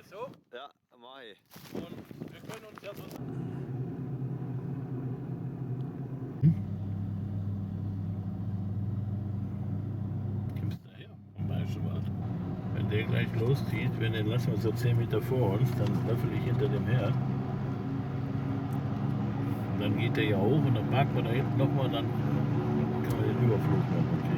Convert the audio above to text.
das so? Ja, mach ich. Und wir können uns ja so... Kommst du daher? Vom Maischewald. Wenn der gleich loszieht, den lassen wir so 10 Meter vor uns, dann löffel ich hinter dem her. Und dann geht der ja hoch und dann parkt man da hinten nochmal, dann kann man den Überflug machen. Okay.